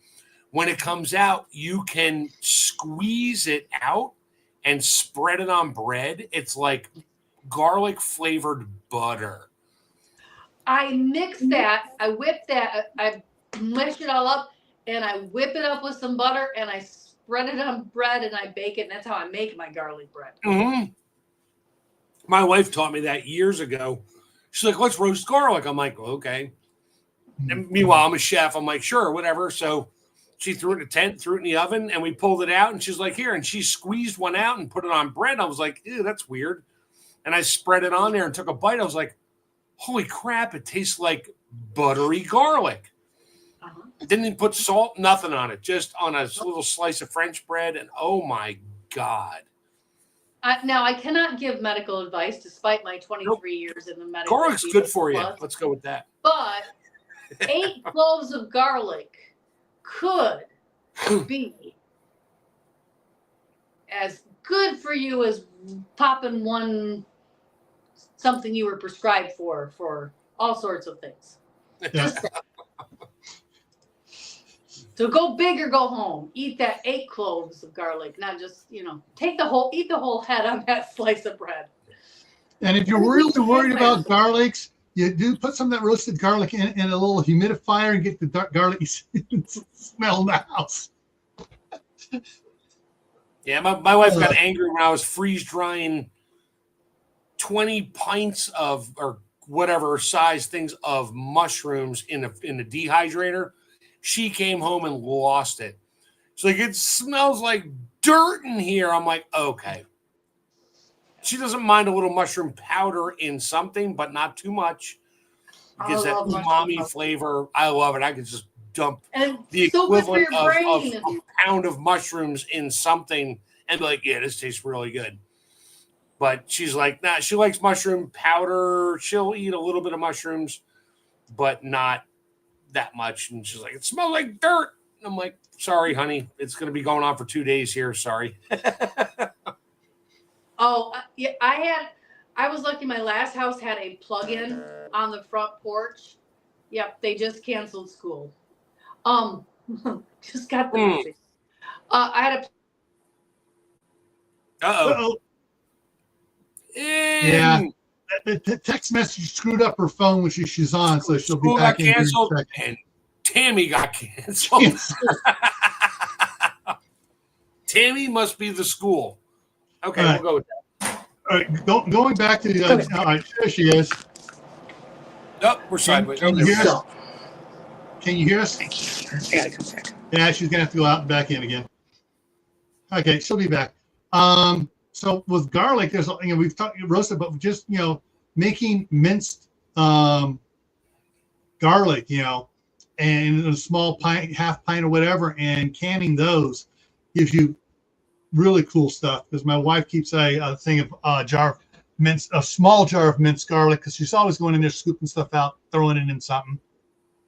When it comes out, you can squeeze it out and spread it on bread. It's like garlic flavored butter. I mix that, I whip that, I mush it all up, and I whip it up with some butter, and I spread it on bread, and I bake it, and that's how I make my garlic bread. Mm-hmm. My wife taught me that years ago. She's like, let's roast garlic. I'm like, okay. And meanwhile, I'm a chef. I'm like, sure, whatever. So she threw it in a tent, threw it in the oven, and we pulled it out, and she's like, here. And she squeezed one out and put it on bread. I was like, ew, that's weird. And I spread it on there and took a bite. I was like, holy crap, it tastes like buttery garlic. Uh-huh. Didn't even put salt, nothing on it, just on a little slice of French bread. And oh my God. Now, I cannot give medical advice despite my 23 years in the medical Garlic's field. good for you. Let's go with that. But 8 cloves of garlic could be as good for you as popping one something you were prescribed for all sorts of things. Yeah. So go big or go home. Eat that 8 cloves of garlic, not just, eat the whole head on that slice of bread. And if you're really worried about garlics, you do put some of that roasted garlic in a little humidifier and get the garlic smell in the house. Yeah, my wife got angry when I was freeze drying 20 pints of, or whatever size things of mushrooms in the dehydrator. She came home and lost it. She's like, it smells like dirt in here. I'm like, okay. She doesn't mind a little mushroom powder in something, but not too much. It gives that umami flavor. I love it. I can just dump the equivalent of a pound of mushrooms in something and be like, yeah, this tastes really good. But she's like, nah, she likes mushroom powder. She'll eat a little bit of mushrooms, but not that much. And she's like, it smells like dirt. And I'm like, sorry, honey. It's going to be going on for 2 days here. Sorry. Oh, yeah, I was lucky my last house had a plug-in on the front porch. Yep, they just canceled school. Just got the message. I had a Uh-oh. Yeah. The text message screwed up her phone when she's on, so she'll be back in canceled, and Tammy got canceled. Tammy must be the school. Okay, we'll go with that. All right, going back to the all right, there she is. Nope, we're sideways. Can you hear us? Can you hear us? I gotta come back. Yeah, she's gonna have to go out and back in again. Okay, she'll be back. So with garlic, there's we've talked roasted, but just making minced garlic, and a small pint, half pint or whatever, and canning those gives you really cool stuff. Because my wife keeps a thing of a small jar of minced garlic, because she's always going in there scooping stuff out, throwing it in something,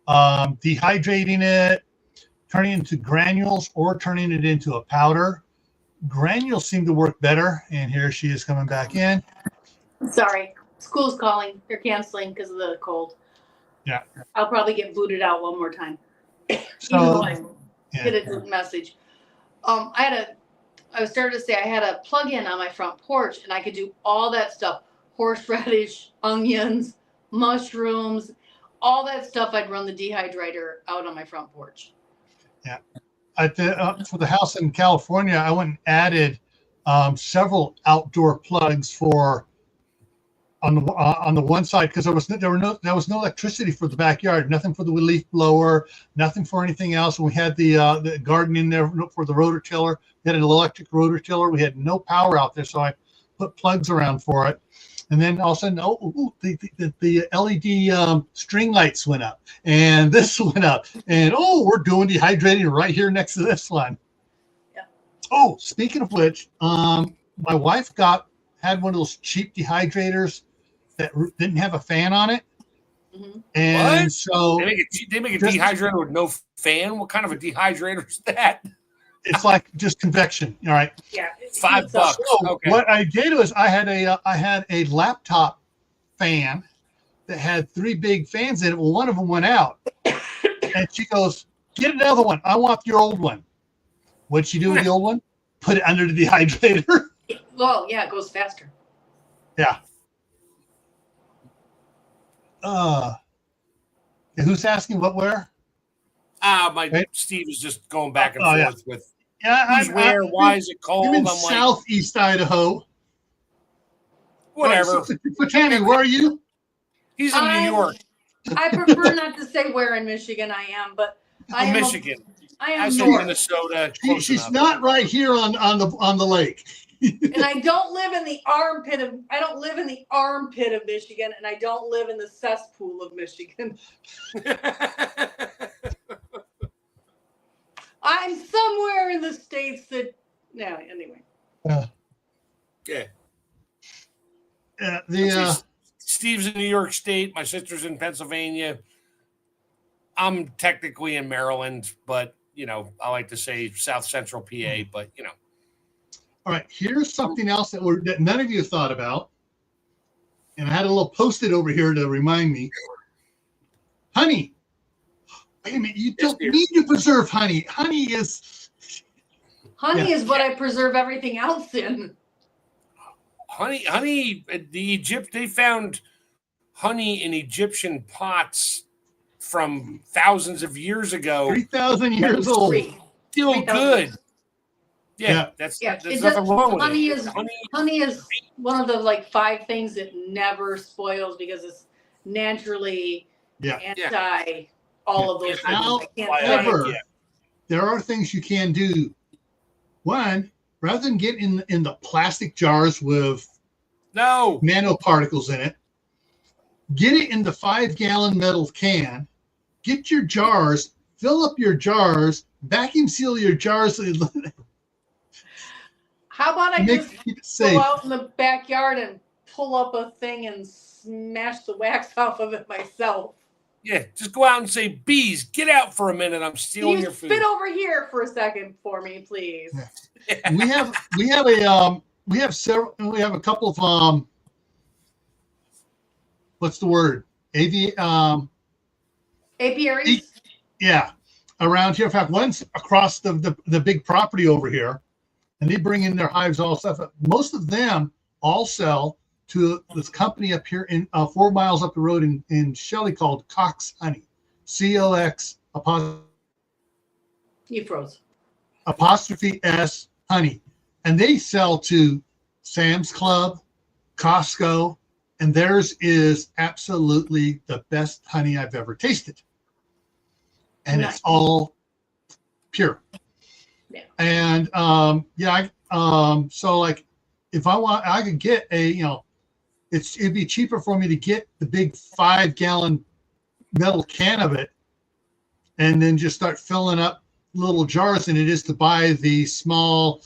dehydrating it, turning it into granules, or turning it into a powder. Granules seem to work better, and here she is coming back in. Sorry, school's calling. They're canceling because of the cold. Yeah, I'll probably get booted out one more time. So, Get a message. I started to say I had a plug-in on my front porch, and I could do all that stuff: horseradish, onions, mushrooms, all that stuff. I'd run the dehydrator out on my front porch. Yeah. For the house in California, I went and added several outdoor plugs for on the one side, because there was no electricity for the backyard, nothing for the leaf blower, nothing for anything else. And we had the garden in there for the rototiller. We had an electric rototiller. We had no power out there, so I put plugs around for it. And then all of a sudden, the LED string lights went up, and this went up, and we're doing dehydrating right here next to this one. Yeah. Oh, speaking of which, my wife had one of those cheap dehydrators that didn't have a fan on it, Mhm. And What? so They make a Just- dehydrator with no fan. What kind of a dehydrator is that? it's like just convection. All right. Yeah. $5. So Okay. what I did was I had a laptop fan that had 3 big fans in it. Well, one of them went out, and she goes, "Get another one. I want your old one." What'd she do with the old one? Put it under the dehydrator. Well, yeah, it goes faster. Yeah. Who's asking what where? My Right. Steve is just going back and Oh, yeah. forth with Yeah, who's where, why is it cold? I'm in I'm like, southeast Idaho. whatever. All right, so Tammy, where are you? He's in New York, I prefer not to say where in Michigan I am, but I am Michigan. I I am said north, Minnesota. Close She's enough. not right here on the lake. and I don't live in the armpit of. I don't live in the armpit of Michigan, and I don't live in the cesspool of Michigan. I'm somewhere in the states that. Yeah. Anyway. Yeah. The Steve's in New York State. My sister's in Pennsylvania. I'm technically in Maryland, but I like to say South Central PA. But all right, here's something else that none of you thought about, and I had a little post-it over here to remind me. Honey. Wait a minute, you don't dear. need to preserve honey. Honey is Honey is what I preserve everything else in. honey. They found honey in Egyptian pots from thousands of years ago. 3,000 years old. Still 3,000. good. Yeah. There's It nothing does- wrong with honey it. is honey is one of the 5 things that never spoils because it's naturally Yeah. anti all of those things. I can't However, Yeah. there are things you can do. One, rather than get in the plastic jars with No. nanoparticles in it, get it in the 5-gallon metal can. Get your jars, fill up your jars, vacuum seal your jars. How about I just Keep it go safe. out in the backyard and pull up a thing and smash the wax off of it myself? Yeah, just go out and say, "Bees, get out for a minute. I'm Can stealing you your food." spit over here for a second for me, please? Yeah. we have a couple of what's the word? Apiaries? Yeah, around here. In fact, one's across the big property over here, and they bring in their hives, all stuff. Most of them all sell to this company up here in 4 miles up the road in Shelley called Cox Honey, COX You froze. apostrophe S honey, and they sell to Sam's Club, Costco, and theirs is absolutely the best honey I've ever tasted. And Nice. it's all pure. Yeah. And so like if I want, I could get it'd be cheaper for me to get the big 5-gallon metal can of it and then just start filling up little jars than it is to buy the small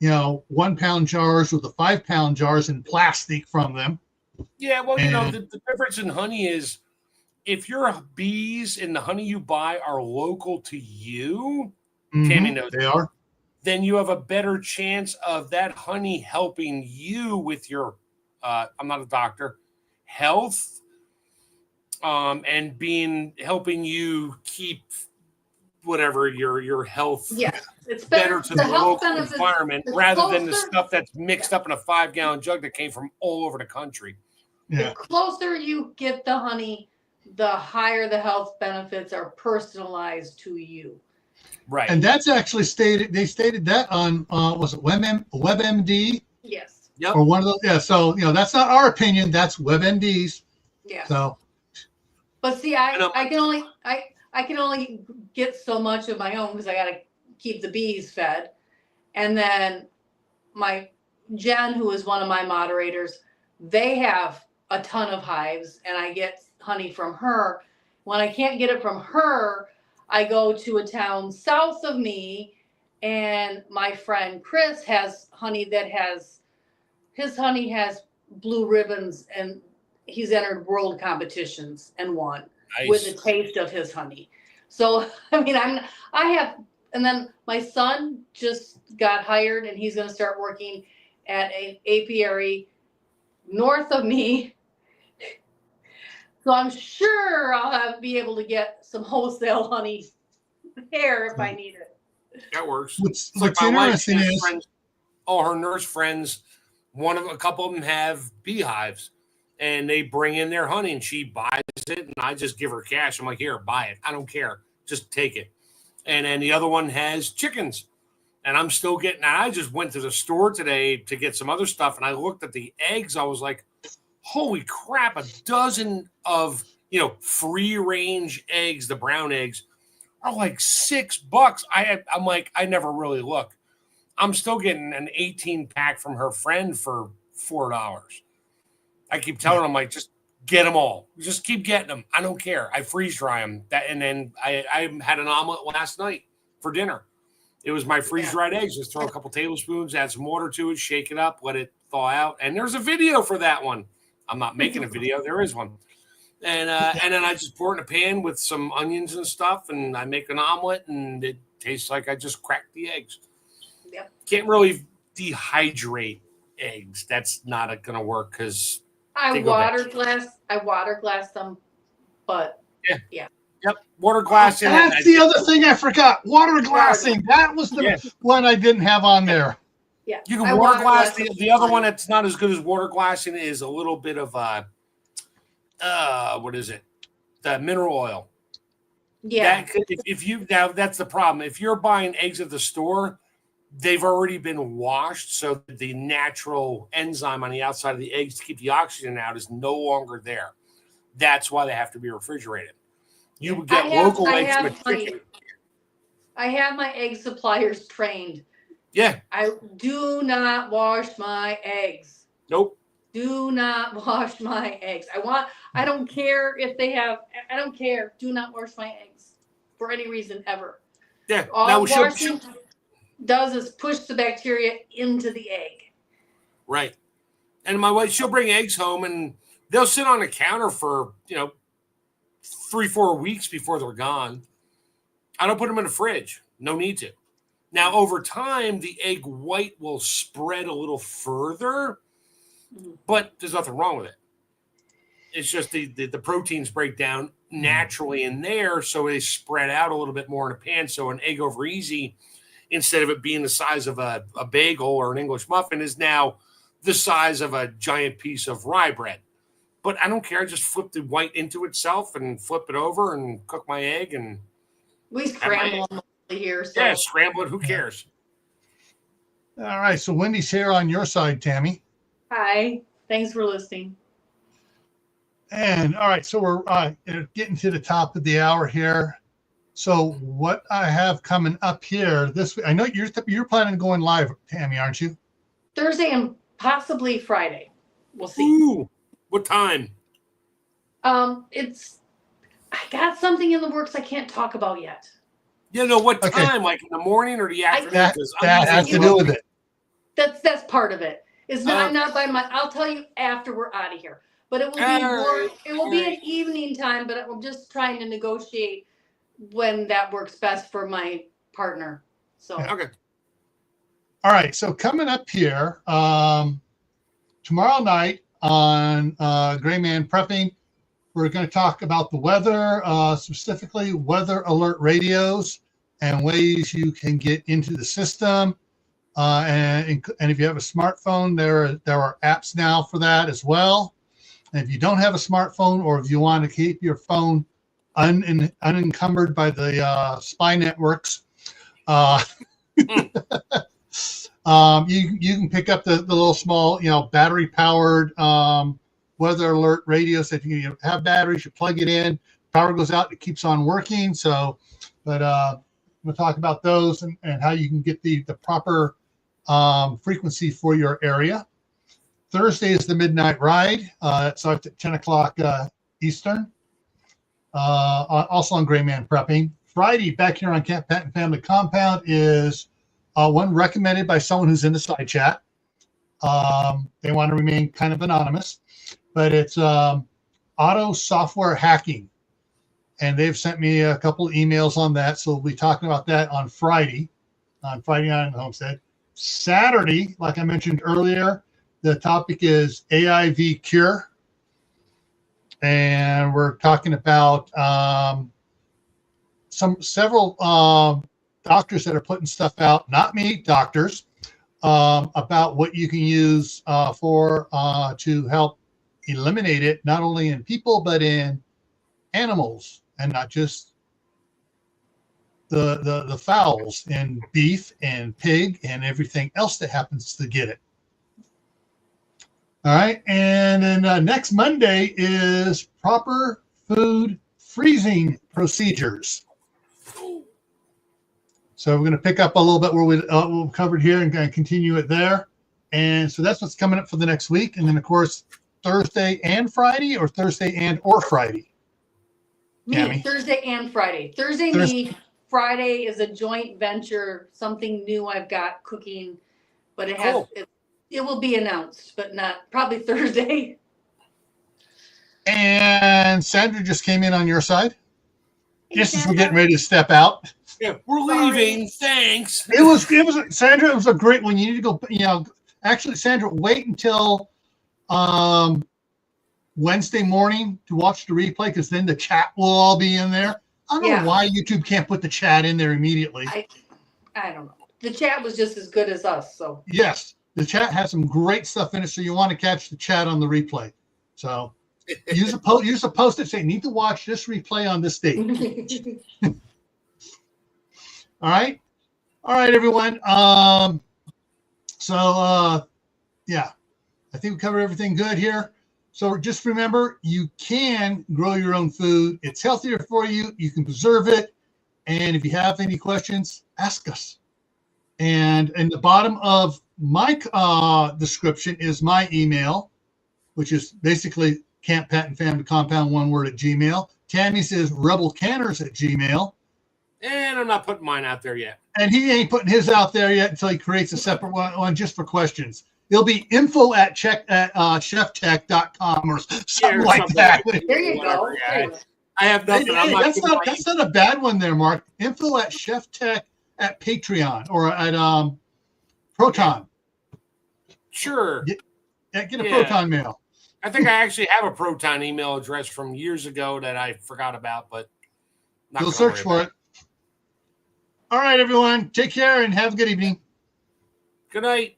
1-pound jars or the 5-pound jars in plastic from them. Yeah, well, And- the difference in honey is if your bees and the honey you buy are local to you, Tammy knows they are. then you have a better chance of that honey helping you with your I'm not a doctor, health, and helping you keep whatever your health Yes, it's better to the health local benefits. environment the rather than the closer- stuff that's mixed up in a 5-gallon jug that came from all over the country. Yeah. The closer you get the honey, the higher the health benefits are personalized to you. Right. And that's actually stated. They stated that on was it WebMD Yes. Yep. or one of those? Yeah. So that's not our opinion. That's WebMD's. Yes. So But see, I know. I can only get so much of my own because I got to keep the bees fed. And then my Jen, who is one of my moderators, they have a ton of hives and I get honey from her. When I can't get it from her, I go to a town south of me and my friend Chris has honey that his honey has blue ribbons and he's entered world competitions and won with a Nice. taste of his honey. So I mean, and then my son just got hired, and he's going to start working at an apiary north of me. So I'm sure be able to get some wholesale honey there if I need it. That works. What's It's like my wife, she interesting has is, friends, all her nurse friends, a couple of them have beehives, and they bring in their honey, and she buys it, and I just give her cash. I'm like, here, buy it. I don't care. Just take it. And then the other one has chickens, and I'm still getting. I just went to the store today to get some other stuff, and I looked at the eggs. I was like, holy crap, a dozen of free range eggs, the brown eggs, are like $6. I'm like, I never really look. I'm still getting an 18 pack from her friend for $4. I keep telling them, like, just get them all. Just keep getting them. I don't care. I freeze dry them. And then I had an omelet last night for dinner. It was my freeze dried eggs. Just throw a couple tablespoons, add some water to it, shake it up, let it thaw out. And there's a video for that one. I'm not making a video. There is one. And then I just pour it in a pan with some onions and stuff, and I make an omelet, and it tastes like I just cracked the eggs. Yep. Can't really dehydrate eggs. That's not going to work because I water glass them, but yep, water glass. that's the other thing I forgot. Water glassing. That was the one I didn't have on there. Yeah, you can water glass. The other one that's not as good as water glassing is a little bit of what is it? The mineral oil. Yeah. That's the problem. If you're buying eggs at the store, they've already been washed, so the natural enzyme on the outside of the eggs to keep the oxygen out is no longer there. That's why they have to be refrigerated. You would get local eggs from a chicken. I have my egg suppliers trained. Yeah. I do not wash my eggs. Nope. Do not wash my eggs. I don't care if they have, I don't care. Do not wash my eggs for any reason ever. Yeah. All washing does is push the bacteria into the egg. Right. And my wife, she'll bring eggs home, and they'll sit on the counter for, 3-4 weeks before they're gone. I don't put them in the fridge. No need to. Now, over time, the egg white will spread a little further, but there's nothing wrong with it. It's just the proteins break down naturally in there, so they spread out a little bit more in a pan. So an egg over easy, instead of it being the size of a bagel or an English muffin, is now the size of a giant piece of rye bread. But I don't care. I just flip the white into itself and flip it over and cook my egg. And we scramble them here. So. Yeah, scramble it. Who cares? All right. So Wendy's here on your side, Tammy. Hi. Thanks for listening. And all right. So we're getting to the top of the hour here. So what I have coming up here this week, I know you're planning on going live, Tammy, aren't you? Thursday and possibly Friday. We'll see. Ooh, what time? I got something in the works I can't talk about yet. You know what time? Like in the morning or the afternoon? That has to do with it. That's part of it. It's not. I'm not by my. I'll tell you after we're out of here. But it will be an evening time. But I'm just trying to negotiate when that works best for my partner. So okay. All right. So coming up here tomorrow night on Gray Man Prepping, we're going to talk about the weather, specifically weather alert radios and ways you can get into the system. And if you have a smartphone, there are apps now for that as well. And if you don't have a smartphone, or if you want to keep your phone unencumbered by the spy networks, you can pick up the little small, battery powered weather alert radios. If you have batteries, you plug it in, power goes out, it keeps on working. So, but we'll talk about those and how you can get the proper frequency for your area. Thursday is the Midnight Ride. It's at 10 o'clock Eastern. Also on Gray Man Prepping. Friday, back here on Camp Patton Family Compound, is one recommended by someone who's in the side chat. They want to remain kind of anonymous. but it's auto software hacking. And they've sent me a couple of emails on that. So we'll be talking about that on Friday Night in the Homestead. Saturday, like I mentioned earlier, the topic is AIV cure. And we're talking about several doctors that are putting stuff out, not me, doctors, about what you can use to help eliminate it, not only in people, but in animals, and not just the fowls, and beef and pig and everything else that happens to get it. All right. And then next Monday is proper food freezing procedures. So we're going to pick up a little bit where we'll covered here and continue it there. And so that's what's coming up for the next week. And then, of course, Thursday and Friday, or Thursday or Friday? Me, Thursday and Friday. Me, Friday is a joint venture, something new I've got cooking, but it will be announced, but not probably Thursday. And Sandra just came in on your side. Just as we're getting ready to step out. Yeah, we're leaving. Thanks. It was Sandra. It was a great one. You need to go. Actually, Sandra, wait until Wednesday morning to watch the replay, because then the chat will all be in there. I don't know why YouTube can't put the chat in there immediately. I don't know. The chat was just as good as us. So yes, the chat has some great stuff in it. So you want to catch the chat on the replay. So use a post that say, need to watch this replay on this date. All right, everyone. Yeah, I think we covered everything good here. So just remember, you can grow your own food. It's healthier for you. You can preserve it. And if you have any questions, ask us. And in the bottom of my description is my email, which is basically Camp Pat and Family Compound, one word, at Gmail. Tammy's is rebelcanners@gmail. And I'm not putting mine out there yet. And he ain't putting his out there yet until he creates a separate one just for questions. It'll be info@cheftech.com or something like that. There you go. I have nothing. Hey, that's not a bad one there, Mark. Info@cheftech at Patreon or at Proton. Sure. Get a Proton mail. I think I actually have a Proton email address from years ago that I forgot about, but you'll search for it. All right, everyone. Take care and have a good evening. Good night.